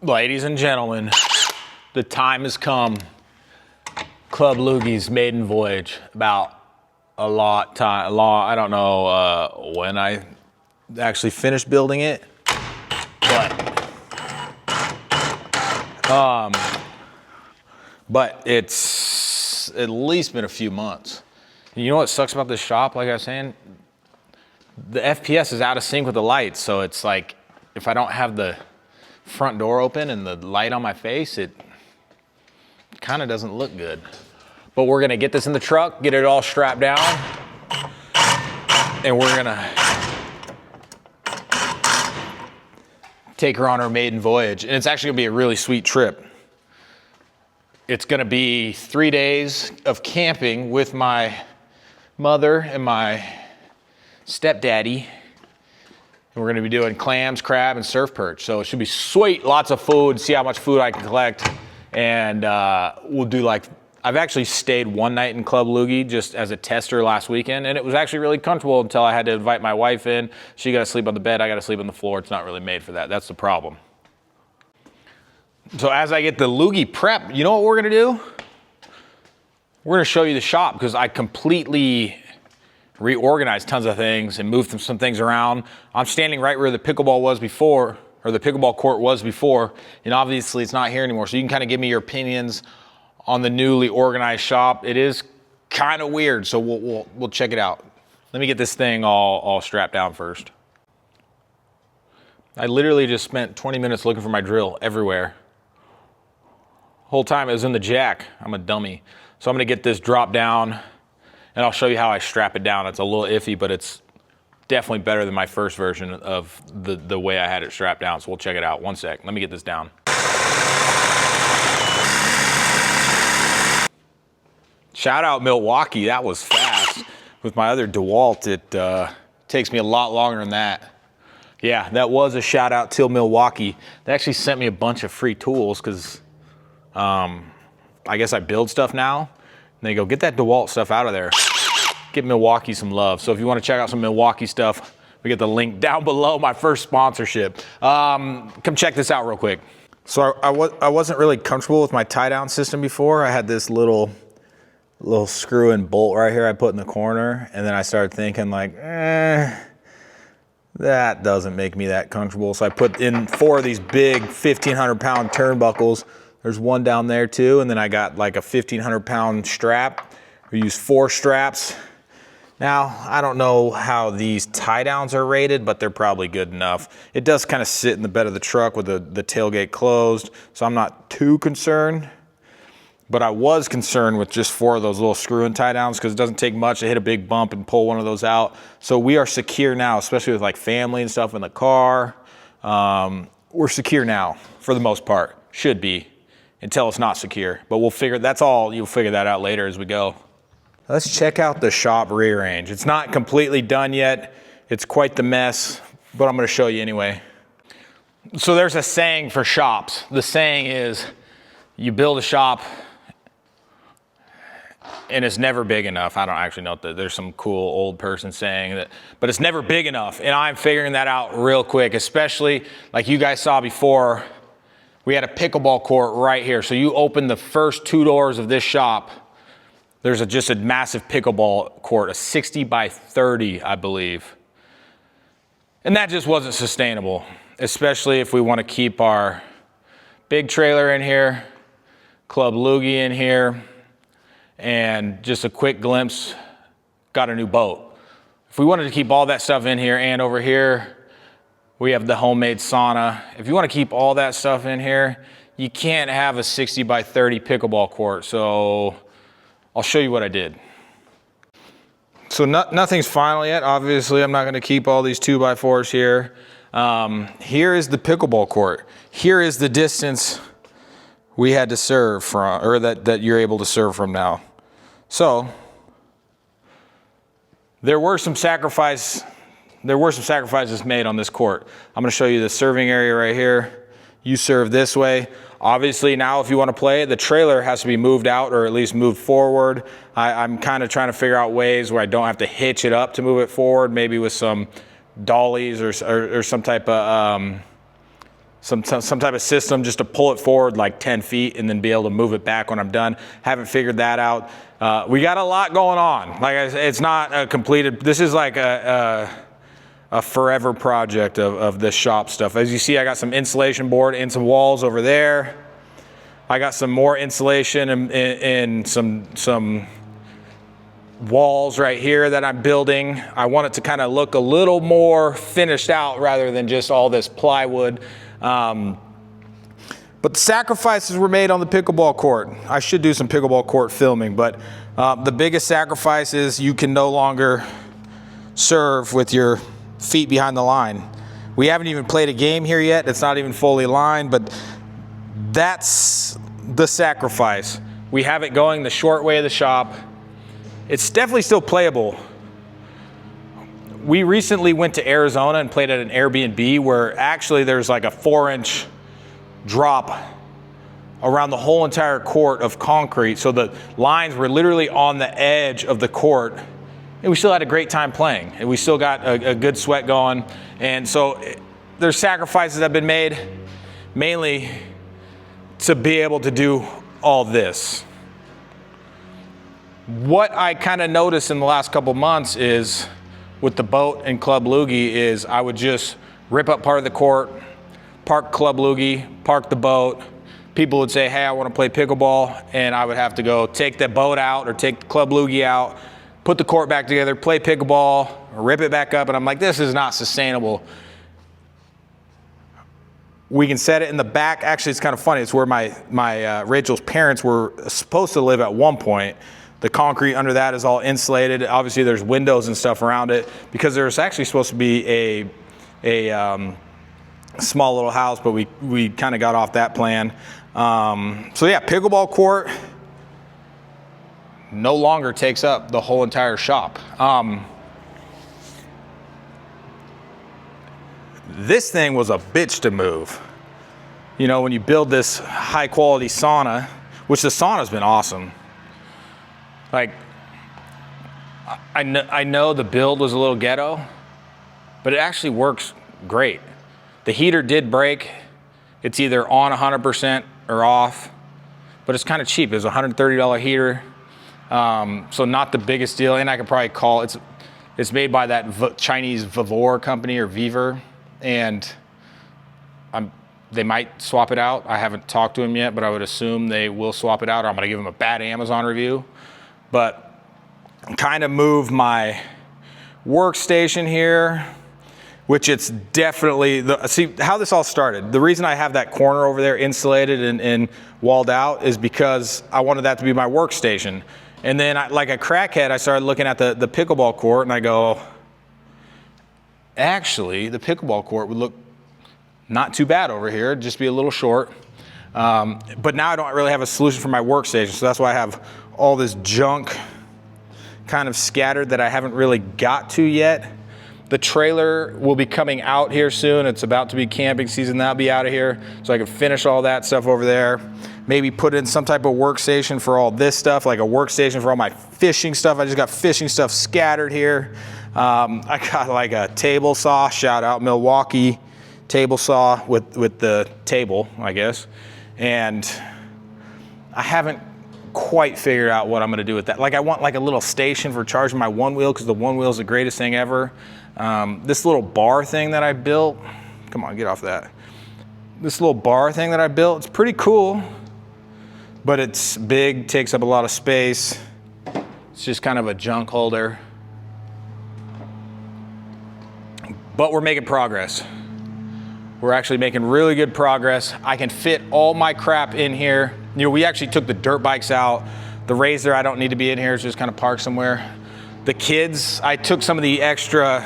Ladies and gentlemen, the time has come. Club Loogie's maiden voyage. About a lot, I don't know when I actually finished building it, but it's at least been a few months. And you know what sucks about this shop, like I was saying? The FPS is out of sync with the lights, so it's like if I don't have the front door open and the light on my face, it kind of doesn't look good. But we're gonna get this in the truck, get it all strapped down, and we're gonna take her on her maiden voyage. And it's actually gonna be a really sweet trip. It's gonna be 3 days of camping with my mother and my stepdaddy. And we're gonna be doing clams, crab, and surf perch. So it should be sweet, lots of food, see how much food I can collect. And we'll do like, I've actually stayed one night in Club Loogie just as a tester last weekend, and it was actually really comfortable until I had to invite my wife in. She got to sleep on the bed, I got to sleep on the floor. It's not really made for that. That's the problem. So as I get the Loogie prep, you know what we're gonna do? We're gonna show you the shop because I completely reorganized tons of things and moved some things around. I'm standing right where the pickleball was before, or the pickleball court was before, and obviously it's not here anymore. So you can kind of give me your opinions on the newly organized shop. It is kind of weird, so we'll check it out. Let me get this thing all strapped down first. I literally just spent 20 minutes looking for my drill everywhere. Whole time it was in the jack. I'm a dummy. So I'm gonna get this drop down and I'll show you how I strap it down. It's a little iffy, but it's definitely better than my first version of the way I had it strapped down. So we'll check it out. One sec, let me get this down. Shout out Milwaukee, that was fast. With my other DeWalt, it takes me a lot longer than that. Yeah, that was a shout out to Milwaukee. They actually sent me a bunch of free tools because I guess I build stuff now. And they go, get that DeWalt stuff out of there. Give Milwaukee some love. So if you want to check out some Milwaukee stuff, we get the link down below, my first sponsorship. Come check this out real quick. So I wasn't really comfortable with my tie down system before. I had this little screw and bolt right here I put in the corner. And then I started thinking like, that doesn't make me that comfortable. So I put in 4 of these big 1,500 pound turnbuckles. There's one down there too. And then I got like a 1,500 pound strap. We use 4 straps. Now, I don't know how these tie downs are rated, but they're probably good enough. It does kind of sit in the bed of the truck with the tailgate closed, so I'm not too concerned. But I was concerned with just 4 of those little screw and tie downs because it doesn't take much to hit a big bump and pull one of those out. So we are secure now, especially with like family and stuff in the car. We're secure now for the most part, should be, until it's not secure. But we'll figure, that's all, you'll figure that out later as we go. Let's check out the shop rearrange. It's not completely done yet. It's quite the mess, but I'm gonna show you anyway. So there's a saying for shops. The saying is, you build a shop and it's never big enough. I don't actually know that there's some cool old person saying that, but it's never big enough. And I'm figuring that out real quick, especially like you guys saw before, we had a pickleball court right here. So you open the first 2 doors of this shop, there's just a massive pickleball court, a 60 by 30, I believe. And that just wasn't sustainable, especially if we want to keep our big trailer in here, Club Loogie in here, and just a quick glimpse, got a new boat. If we wanted to keep all that stuff in here and over here, we have the homemade sauna. If you want to keep all that stuff in here, you can't have a 60 by 30 pickleball court. So I'll show you what I did. So nothing's final yet. Obviously, I'm not going to keep all these 2x4s here. Here is the pickleball court. Here is the distance we had to serve from, or that you're able to serve from now. So there were some sacrifices made on this court. I'm going to show you the serving area right here. You serve this way. Obviously now if you want to play, the trailer has to be moved out or at least moved forward. I'm kind of trying to figure out ways where I don't have to hitch it up to move it forward, maybe with some dollies or some type of some type of system just to pull it forward like 10 feet and then be able to move it back when I'm done. Haven't figured that out. We got a lot going on. Like I said, it's not a completed, this is like a forever project of this shop stuff. As you see, I got some insulation board and some walls over there. I got some more insulation and some walls right here that I'm building. I want it to kind of look a little more finished out rather than just all this plywood. But the sacrifices were made on the pickleball court. I should do some pickleball court filming, but the biggest sacrifice is you can no longer serve with your feet behind the line. We haven't even played a game here yet. It's not even fully lined, but that's the sacrifice. We have it going the short way of the shop. It's definitely still playable. We recently went to Arizona and played at an Airbnb where actually there's like a 4-inch drop around the whole entire court of concrete. So the lines were literally on the edge of the court, and we still had a great time playing. And we still got a good sweat going. And so there's sacrifices that have been made, mainly to be able to do all this. What I kind of noticed in the last couple months is with the boat and Club Loogie is I would just rip up part of the court, park Club Loogie, park the boat. People would say, hey, I want to play pickleball, and I would have to go take the boat out or take the Club Loogie out, put the court back together, play pickleball, rip it back up, and I'm like, this is not sustainable. We can set it in the back. Actually, it's kind of funny. It's where my Rachel's parents were supposed to live at one point. The concrete under that is all insulated. Obviously, there's windows and stuff around it because there's actually supposed to be a small little house, but we kind of got off that plan. So yeah, pickleball court no longer takes up the whole entire shop. This thing was a bitch to move. You know, when you build this high quality sauna, which the sauna's been awesome. Like, I know the build was a little ghetto, but it actually works great. The heater did break. It's either on 100% or off, but it's kind of cheap. It was a $130 heater, so not the biggest deal. And I could probably call it's made by that Chinese Vivor company or Vivor, and they might swap it out. I haven't talked to them yet, but I would assume they will swap it out, or I'm gonna give them a bad Amazon review. But kind of move my workstation here, which it's definitely, see how this all started. The reason I have that corner over there insulated and walled out is because I wanted that to be my workstation. And then like a crackhead, I started looking at the pickleball court and I go, actually the pickleball court would look not too bad over here, just be a little short. But now I don't really have a solution for my workstation, so that's why I have all this junk kind of scattered that I haven't really got to yet. The trailer will be coming out here soon. It's about to be camping season. That'll be out of here, so I can finish all that stuff over there. Maybe put in some type of workstation for all this stuff, like a workstation for all my fishing stuff. I just got fishing stuff scattered here. I got like a table saw, shout out Milwaukee table saw with the table, I guess. And I haven't quite figured out what I'm gonna do with that. Like I want like a little station for charging my one wheel, because the one wheel is the greatest thing ever. This little bar thing that I built, come on, get off that. This little bar thing that I built, it's pretty cool, but it's big, takes up a lot of space. It's just kind of a junk holder. But we're making progress. We're actually making really good progress. I can fit all my crap in here. You know, we actually took the dirt bikes out. The razor, I don't need to be in here. It's just kind of parked somewhere. The kids, I took some of the extra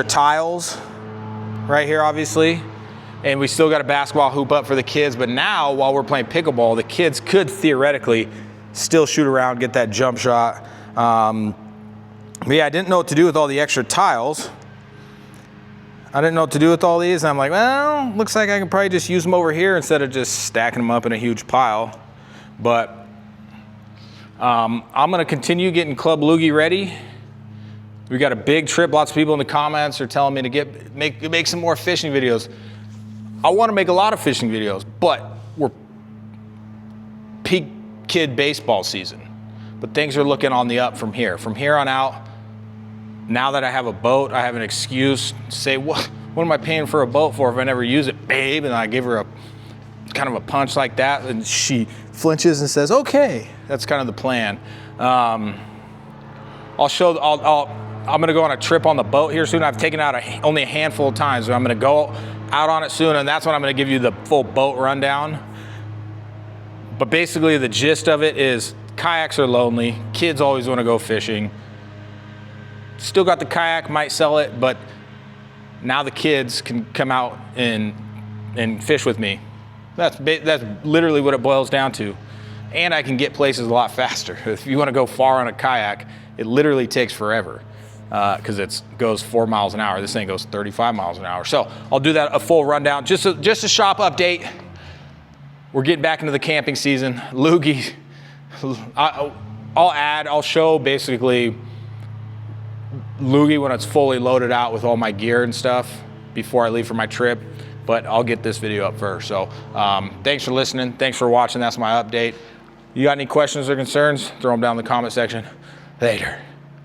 tiles right here, obviously. And we still got a basketball hoop up for the kids. But now, while we're playing pickleball, the kids could theoretically still shoot around, get that jump shot. But yeah, I didn't know what to do with all the extra tiles. I didn't know what to do with all these. And I'm like, well, looks like I can probably just use them over here instead of just stacking them up in a huge pile. But I'm gonna continue getting Club Loogie ready. We got a big trip. Lots of people in the comments are telling me to make some more fishing videos. I want to make a lot of fishing videos, but we're peak kid baseball season. But things are looking on the up from here. From here on out, now that I have a boat, I have an excuse to say, what am I paying for a boat for if I never use it, babe? And I give her a kind of a punch like that, and she flinches and says, okay. That's kind of the plan. I'm gonna go on a trip on the boat here soon. I've taken out only a handful of times, so I'm gonna go out on it soon, and that's when I'm gonna give you the full boat rundown. But basically the gist of it is kayaks are lonely. Kids always wanna go fishing. Still got the kayak, might sell it, but now the kids can come out and fish with me. That's literally what it boils down to. And I can get places a lot faster. If you wanna go far on a kayak, it literally takes forever because it goes 4 miles an hour. This thing goes 35 miles an hour. So I'll do that, a full rundown. Just a shop update. We're getting back into the camping season. Loogie, I'll show basically Loogie when it's fully loaded out with all my gear and stuff before I leave for my trip, but I'll get this video up first. So thanks for listening. Thanks for watching. That's my update. You got any questions or concerns? Throw them down in the comment section. Later.